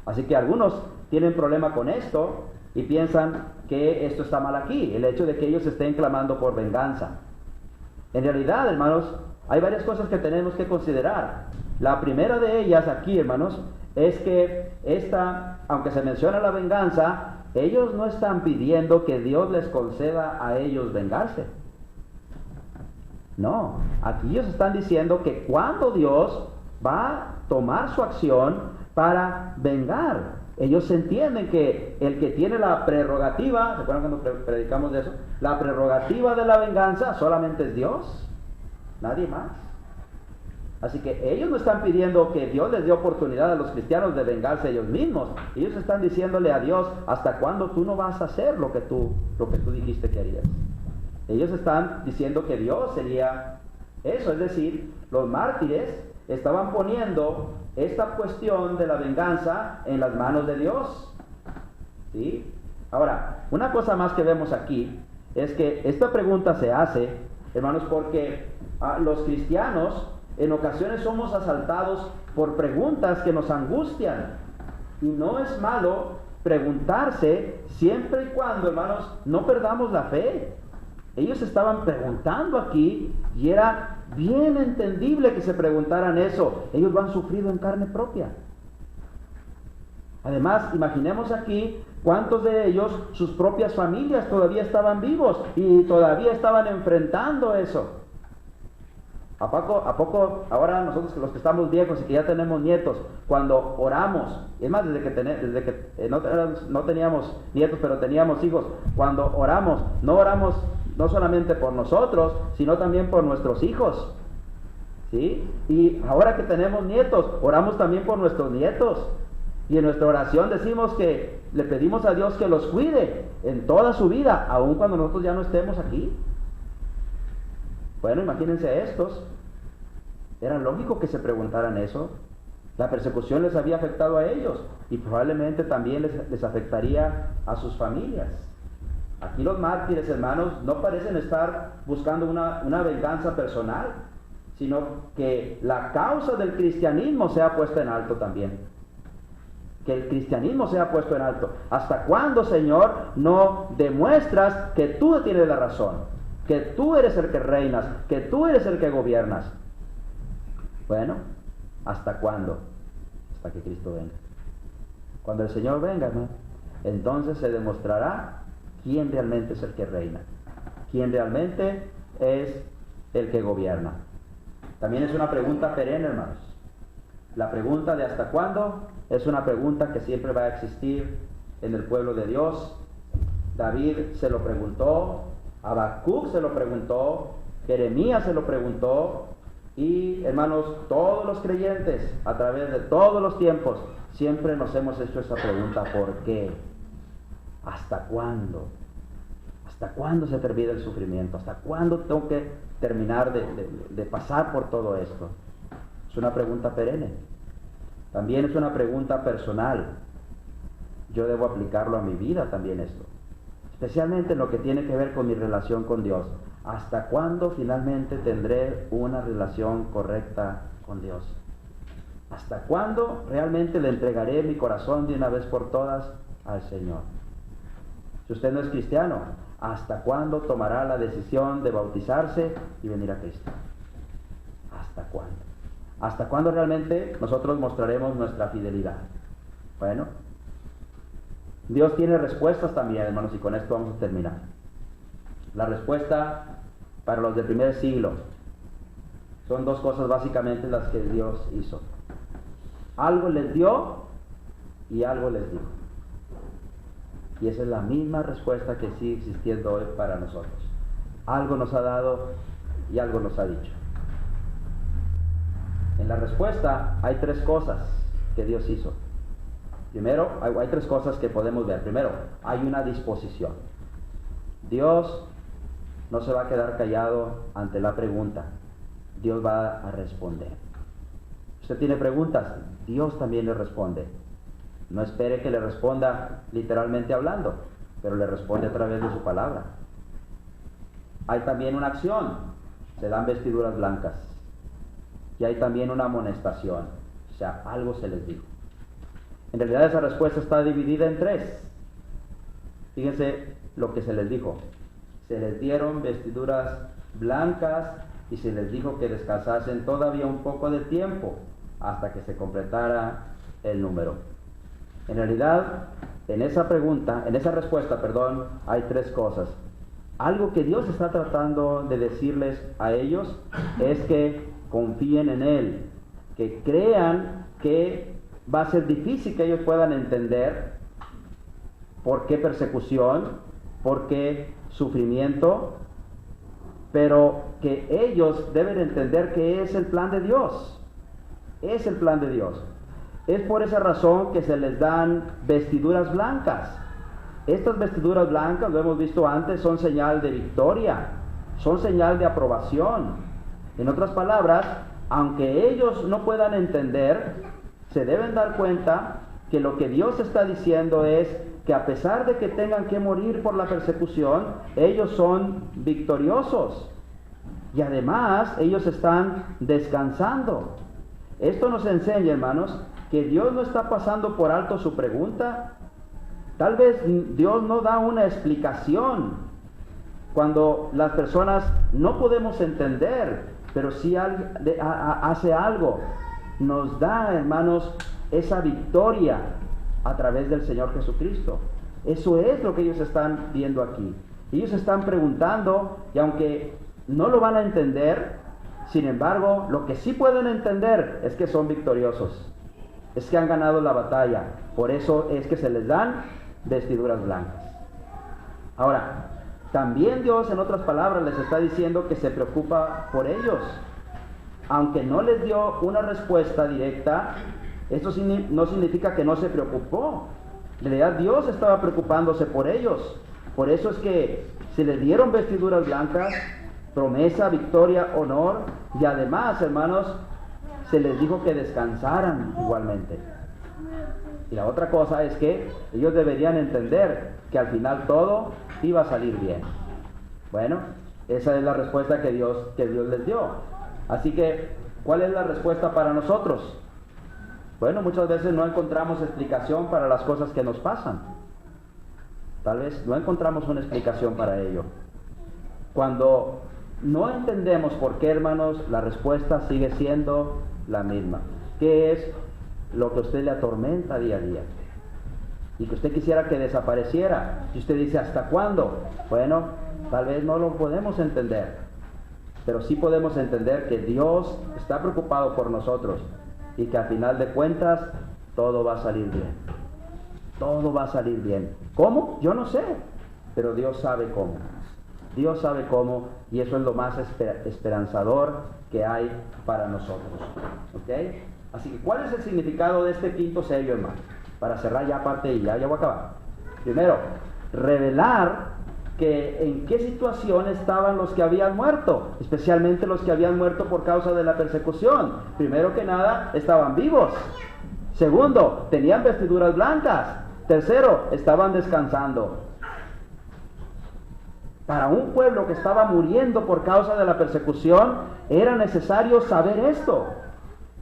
Así que algunos tienen problema con esto y piensan que esto está mal aquí, el hecho de que ellos estén clamando por venganza. En realidad, hermanos, hay varias cosas que tenemos que considerar. La primera de ellas aquí, hermanos, es que aunque se menciona la venganza, ellos no están pidiendo que Dios les conceda a ellos vengarse. No, aquí ellos están diciendo que cuando Dios va a tomar su acción para vengar, ellos entienden que el que tiene la prerrogativa, ¿se acuerdan cuando predicamos de eso? La prerrogativa de la venganza solamente es Dios, nadie más. Así que ellos no están pidiendo que Dios les dé oportunidad a los cristianos de vengarse ellos mismos. Ellos están diciéndole a Dios, ¿hasta cuándo tú no vas a hacer lo que tú dijiste que harías? Ellos están diciendo que Dios sería eso, es decir, los mártires estaban poniendo esta cuestión de la venganza en las manos de Dios. ¿Sí? Ahora, una cosa más que vemos aquí es que esta pregunta se hace, hermanos, porque los cristianos en ocasiones somos asaltados por preguntas que nos angustian. Y no es malo preguntarse siempre y cuando, hermanos, no perdamos la fe. Ellos estaban preguntando aquí y era bien entendible que se preguntaran eso. Ellos lo han sufrido en carne propia. Además, imaginemos aquí cuántos de ellos, sus propias familias todavía estaban vivos y todavía estaban enfrentando eso. ¿A poco ahora nosotros los que estamos viejos y que ya tenemos nietos, cuando oramos, es más, desde que no teníamos nietos pero teníamos hijos, cuando oramos no solamente por nosotros, sino también por nuestros hijos, ¿sí? Y ahora que tenemos nietos, oramos también por nuestros nietos, y en nuestra oración decimos que le pedimos a Dios que los cuide en toda su vida, aun cuando nosotros ya no estemos aquí. Bueno, imagínense estos. Era lógico que se preguntaran eso. La persecución les había afectado a ellos y probablemente también les afectaría a sus familias. Aquí los mártires, hermanos, no parecen estar buscando una venganza personal, sino que la causa del cristianismo sea puesta en alto también. Que el cristianismo sea puesto en alto. ¿Hasta cuándo, Señor, no demuestras que tú tienes la razón? Que tú eres el que reinas, que tú eres el que gobiernas. Bueno, ¿hasta cuándo? Hasta que Cristo venga. Cuando el Señor venga, ¿no? Entonces se demostrará quién realmente es el que reina, quién realmente es el que gobierna. También es una pregunta perenne, hermanos. La pregunta de ¿hasta cuándo? Es una pregunta que siempre va a existir en el pueblo de Dios. David se lo preguntó, Habacuc se lo preguntó, Jeremías se lo preguntó, y hermanos, todos los creyentes a través de todos los tiempos siempre nos hemos hecho esa pregunta: ¿por qué? ¿Hasta cuándo? ¿Hasta cuándo se termina el sufrimiento? ¿Hasta cuándo tengo que terminar de pasar por todo esto? Es una pregunta perenne. También es una pregunta personal. Yo debo aplicarlo a mi vida también esto, especialmente en lo que tiene que ver con mi relación con Dios. ¿Hasta cuándo finalmente tendré una relación correcta con Dios? ¿Hasta cuándo realmente le entregaré mi corazón de una vez por todas al Señor? Si usted no es cristiano, ¿hasta cuándo tomará la decisión de bautizarse y venir a Cristo? ¿Hasta cuándo? ¿Hasta cuándo realmente nosotros mostraremos nuestra fidelidad? Bueno, Dios tiene respuestas también, hermanos, y con esto vamos a terminar. La respuesta para los del primer siglo son dos cosas básicamente las que Dios hizo. Algo les dio y algo les dijo. Y esa es la misma respuesta que sigue existiendo hoy para nosotros. Algo nos ha dado y algo nos ha dicho. En la respuesta hay tres cosas que Dios hizo. Primero, hay tres cosas que podemos ver. Primero, hay una disposición. Dios no se va a quedar callado ante la pregunta. Dios va a responder. Usted tiene preguntas, Dios también le responde. No espere que le responda literalmente hablando, pero le responde a través de su palabra. Hay también una acción, se dan vestiduras blancas. Y hay también una amonestación, o sea, algo se les dijo. En realidad esa respuesta está dividida en tres. Fíjense lo que se les dijo. Se les dieron vestiduras blancas y se les dijo que descansasen todavía un poco de tiempo hasta que se completara el número. En realidad, en esa respuesta, hay tres cosas. Algo que Dios está tratando de decirles a ellos es que confíen en Él, que crean que va a ser difícil que ellos puedan entender por qué persecución, por qué sufrimiento, pero que ellos deben entender que es el plan de Dios. Es el plan de Dios. Es por esa razón que se les dan vestiduras blancas. Estas vestiduras blancas, lo hemos visto antes, son señal de victoria, son señal de aprobación. En otras palabras, aunque ellos no puedan entender, se deben dar cuenta que lo que Dios está diciendo es que a pesar de que tengan que morir por la persecución, ellos son victoriosos. Y además, ellos están descansando. Esto nos enseña, hermanos, que Dios no está pasando por alto su pregunta. Tal vez Dios no da una explicación cuando las personas no podemos entender, pero sí hace algo. Nos da, hermanos, esa victoria a través del Señor Jesucristo. Eso es lo que ellos están viendo aquí. Ellos están preguntando, y aunque no lo van a entender, sin embargo, lo que sí pueden entender es que son victoriosos, es que han ganado la batalla. Por eso es que se les dan vestiduras blancas. Ahora, también Dios, en otras palabras, les está diciendo que se preocupa por ellos. Aunque no les dio una respuesta directa, esto no significa que no se preocupó. En realidad Dios estaba preocupándose por ellos. Por eso es que se les dieron vestiduras blancas, promesa, victoria, honor, y además, hermanos, se les dijo que descansaran igualmente. Y la otra cosa es que ellos deberían entender que al final todo iba a salir bien. Bueno, esa es la respuesta que Dios les dio. Así que, ¿cuál es la respuesta para nosotros? Bueno, muchas veces no encontramos explicación para las cosas que nos pasan. Tal vez no encontramos una explicación para ello. Cuando no entendemos por qué, hermanos, la respuesta sigue siendo la misma. ¿Qué es lo que a usted le atormenta día a día? Y que usted quisiera que desapareciera. Y usted dice, ¿hasta cuándo? Bueno, tal vez no lo podemos entender. Pero sí podemos entender que Dios está preocupado por nosotros y que al final de cuentas todo va a salir bien. Todo va a salir bien. ¿Cómo? Yo no sé, pero Dios sabe cómo. Dios sabe cómo, y eso es lo más esperanzador que hay para nosotros. ¿Ok? Así que, ¿cuál es el significado de este quinto sello, hermano? Para cerrar ya parte y ya voy a acabar. Primero, revelar que en qué situación estaban los que habían muerto, especialmente los que habían muerto por causa de la persecución. Primero que nada, estaban vivos. Segundo, tenían vestiduras blancas. Tercero, estaban descansando. Para un pueblo que estaba muriendo por causa de la persecución, era necesario saber esto,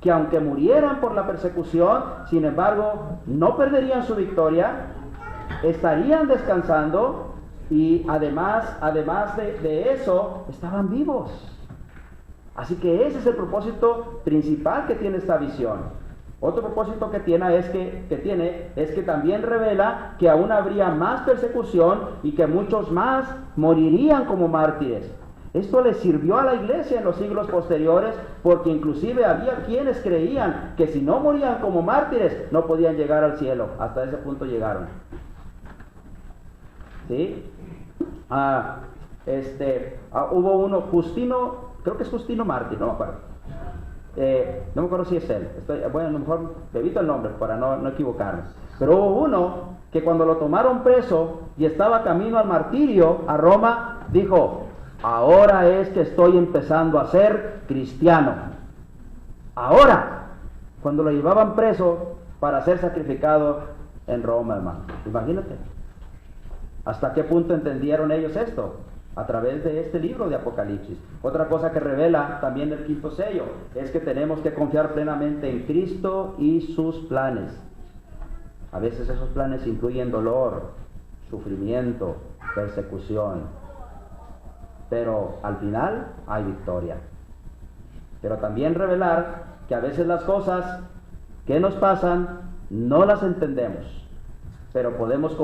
que aunque murieran por la persecución, sin embargo, no perderían su victoria, estarían descansando y además de eso, estaban vivos. Así que ese es el propósito principal que tiene esta visión. Otro propósito que tiene es que también revela que aún habría más persecución y que muchos más morirían como mártires. Esto le sirvió a la iglesia en los siglos posteriores, porque inclusive había quienes creían que si no morían como mártires no podían llegar al cielo. Hasta ese punto llegaron. ¿Sí? Hubo uno, Justino, creo que es Justino Mártir, no me acuerdo. No me acuerdo si es él. Bueno, a lo mejor evito el nombre para no equivocarme. Pero hubo uno que cuando lo tomaron preso y estaba camino al martirio a Roma, dijo: ahora es que estoy empezando a ser cristiano. Ahora, cuando lo llevaban preso para ser sacrificado en Roma, hermano. Imagínate. ¿Hasta qué punto entendieron ellos esto? A través de este libro de Apocalipsis. Otra cosa que revela también el quinto sello es que tenemos que confiar plenamente en Cristo y sus planes. A veces esos planes incluyen dolor, sufrimiento, persecución, pero al final hay victoria. Pero también revelar que a veces las cosas que nos pasan no las entendemos, pero podemos